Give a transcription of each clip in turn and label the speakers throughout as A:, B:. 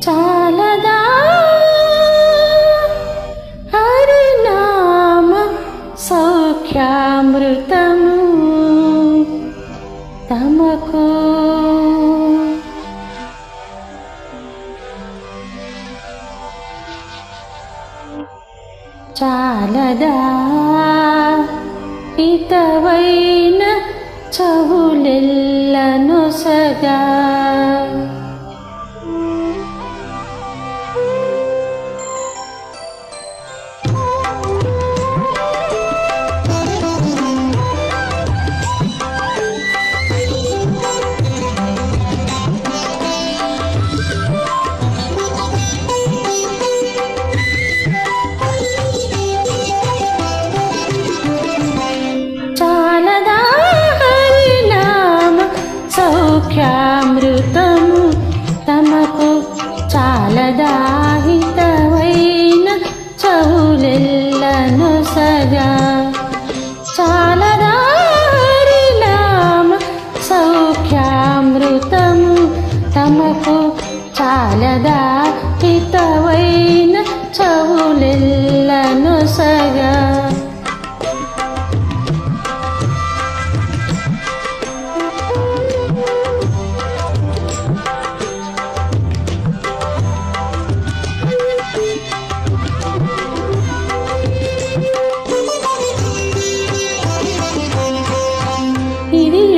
A: చాలదా హరినామ సౌఖ్యామృతము తమకు చాలదా హితవైన చెవులెల్లనొసగా సౌఖ్యామృతము తమకు చాలదా హితవైన చెవులెల్లనొసగా చాలదా హరినామ సౌఖ్యామృతము తమకు చాలదా హితవైన చెవులెల్లనొసగా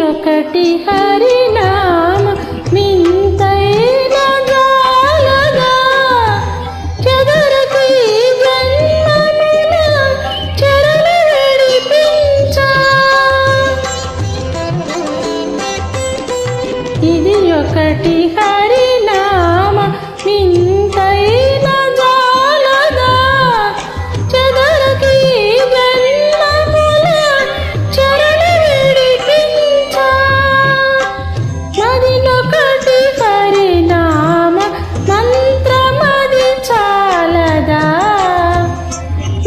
A: ఒకటి హరినామ మింతైన జాలగా చెదరకు ఈ జన్మమున చెరలు విడిపించా ఇది ఒకటి హరినామ మింతైన జాలగా చెదరకు ఈ జన్మమున చెరలు మదినొకటి హరినామ మంత్రమది చాలదా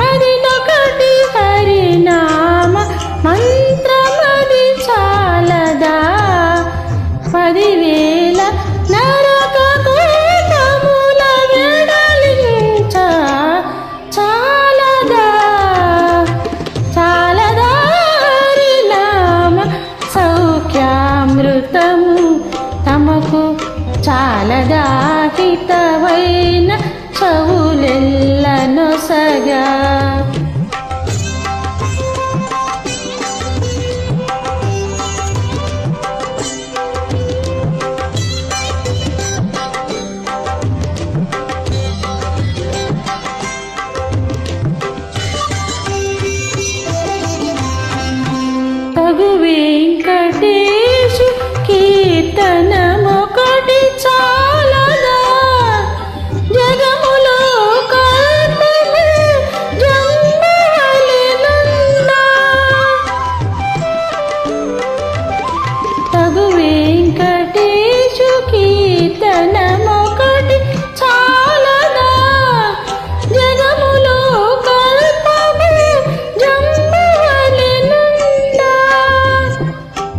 A: మదినొకటి హరినామ మంత్రమది చాలదా 10,000 నరక కూటముల వెడలించ చాలదా చాలదా హరినామ సౌఖ్యామృతము తమకు చాలదా హితవైన చెవులెల్లనొసగా తగు వెంకటేశు కీర్తనమొకటి చాలదా జగములో కల్పము జంబవలెనున్నా తగు వెంకటేశు కీర్తనమొకటి చాలదా జగములో కల్పము జంబవలెనున్నా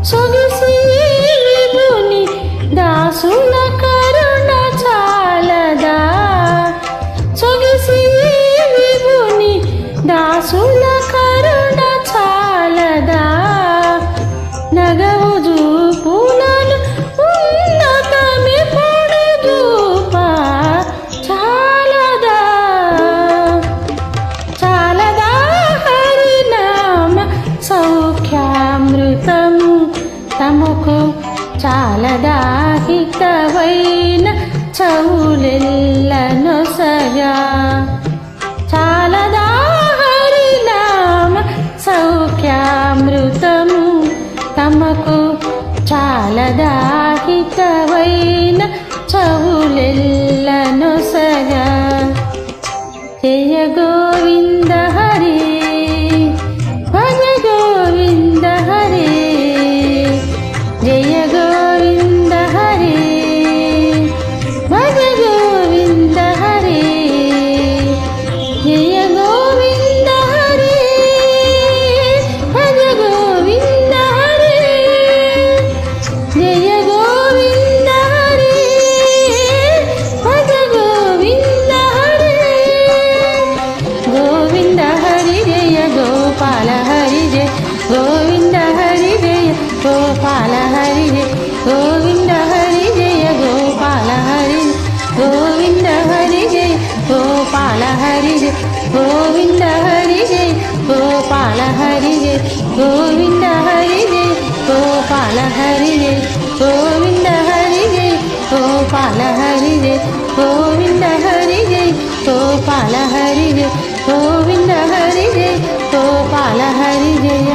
A: సొగసి విభుని దాసుల కరుణ చాలదా సొగసి విభుని దాసుల కరుణ చాలదా నగవు జూపులను ఉన్నతమి పొడు జూప చాలదా చాలదా హరినామ సౌఖ్యామృతము తమకు చాలదా హితవైన చెవులెల్లనొసగా చాలదా హరినామ సౌఖ్యామృతము తమకు చాలదా హితవైన చెవులెల్లనొసగా జయ గోవింద హరి భజ గోవింద హరి జయ గోవింద హరి భజ గోవింద హరి గోపాల హరి జయ గోవింద హరి జయ గోపాల హరి గోవింద హరి జయ గోపాల హరి జయ గోవింద హరి జయ గోపాల హరి జయ గోవింద హరి జయ గోపాల హరి జయ గోవింద హరి జయ గోపాల హరి జయ గోవింద హరి జయ గోపాల హరి జయ గోవింద హరి జయ గోపాల హరి జయ